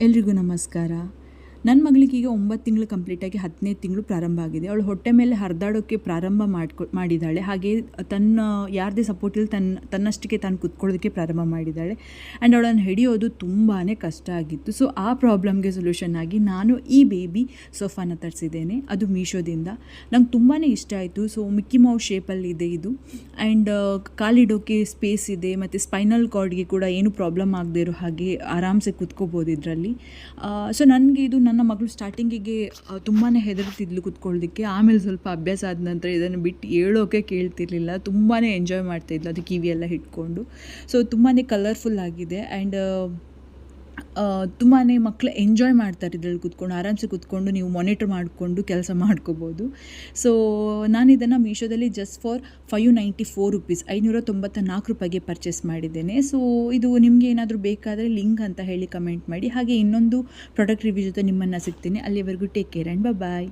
ಎಲ್ರಿಗೂ ನಮಸ್ಕಾರ. ನನ್ನ ಮಗಳಿಗೆ ಈಗ 9 ತಿಂಗಳು ಕಂಪ್ಲೀಟಾಗಿ 10ನೇ ತಿಂಗಳು ಪ್ರಾರಂಭ ಆಗಿದೆ. ಅವಳು ಹೊಟ್ಟೆ ಮೇಲೆ ಹರಿದಾಡೋಕ್ಕೆ ಪ್ರಾರಂಭ ಮಾಡಿದ್ದಾಳೆ. ಹಾಗೆ ತನ್ನ ಯಾರದೇ ಸಪೋರ್ಟ್ ಇಲ್ಲದೆ ತನ್ನಷ್ಟಕ್ಕೆ ತಾನು ಕೂತ್ಕೊಳ್ಳೋದಕ್ಕೆ ಪ್ರಾರಂಭ ಮಾಡಿದ್ದಾಳೆ. ಆ್ಯಂಡ್ ಅವಳನ್ನು ಹಿಡಿಯೋದು ತುಂಬಾ ಕಷ್ಟ ಆಗಿತ್ತು. ಸೊ ಆ ಪ್ರಾಬ್ಲಮ್ಗೆ ಸೊಲ್ಯೂಷನ್ ಆಗಿ ನಾನು ಈ ಬೇಬಿ ಸೋಫಾನ ತರಿಸಿದ್ದೇನೆ. ಅದು ಮೀಶೋದಿಂದ. ನಂಗೆ ತುಂಬಾ ಇಷ್ಟ ಆಯಿತು. ಸೊ ಮಿಕ್ಕಿ ಮೌಸ್ ಶೇಪಲ್ಲಿದೆ ಇದು. ಆ್ಯಂಡ್ ಕಾಲಿಡೋಕ್ಕೆ ಸ್ಪೇಸ್ ಇದೆ ಮತ್ತು ಸ್ಪೈನಲ್ ಕಾರ್ಡ್ಗೆ ಕೂಡ ಏನು ಪ್ರಾಬ್ಲಮ್ ಆಗದೇ ಇರೋ ಹಾಗೆ ಆರಾಮ್ಸೆ ಕೂತ್ಕೋಬೋದು ಇದರಲ್ಲಿ. ಸೊ ನನಗೆ ಇದು ನನ್ನ ಮಗಳು ಸ್ಟಾರ್ಟಿಂಗಿಗೆ ತುಂಬಾ ಹೆದರ್ತಿದ್ಲು ಕೂತ್ಕೊಳ್ಳೋದಕ್ಕೆ. ಆಮೇಲೆ ಸ್ವಲ್ಪ ಅಭ್ಯಾಸ ಆದ ನಂತರ ಇದನ್ನು ಬಿಟ್ಟು ಹೇಳೋಕೆ ಕೇಳ್ತಿರ್ಲಿಲ್ಲ. ತುಂಬಾ ಎಂಜಾಯ್ ಮಾಡ್ತಾಯಿದ್ಲು ಅದು ಕಿವಿಯೆಲ್ಲ ಹಿಡ್ಕೊಂಡು. ಸೊ ತುಂಬಾ ಕಲರ್ಫುಲ್ ಆಗಿದೆ ಆ್ಯಂಡ್ ತುಂಬಾ ಮಕ್ಕಳು ಎಂಜಾಯ್ ಮಾಡ್ತಾರೆ ಇದರಲ್ಲಿ ಕೂತ್ಕೊಂಡು. ಆರಾಮ್ಸೆ ಕೂತ್ಕೊಂಡು ನೀವು ಮಾನಿಟರ್ ಮಾಡಿಕೊಂಡು ಕೆಲಸ ಮಾಡ್ಕೋಬೋದು. ಸೊ ನಾನು ಇದನ್ನು ಮೀಶೋದಲ್ಲಿ ಜಸ್ಟ್ ಫಾರ್ ₹594 ₹594 ಪರ್ಚೇಸ್ ಮಾಡಿದ್ದೇನೆ. ಸೊ ಇದು ನಿಮಗೆ ಏನಾದರೂ ಬೇಕಾದರೆ ಲಿಂಕ್ ಅಂತ ಹೇಳಿ ಕಮೆಂಟ್ ಮಾಡಿ. ಹಾಗೆ ಇನ್ನೊಂದು ಪ್ರಾಡಕ್ಟ್ ರಿವ್ಯೂ ಜೊತೆ ನಿಮ್ಮನ್ನು ಸಿಗ್ತೀನಿ. ಅಲ್ಲಿವರೆಗೂ ಟೇಕ್ ಕೇರ್ ಆ್ಯಂಡ್ ಬಾಯ್.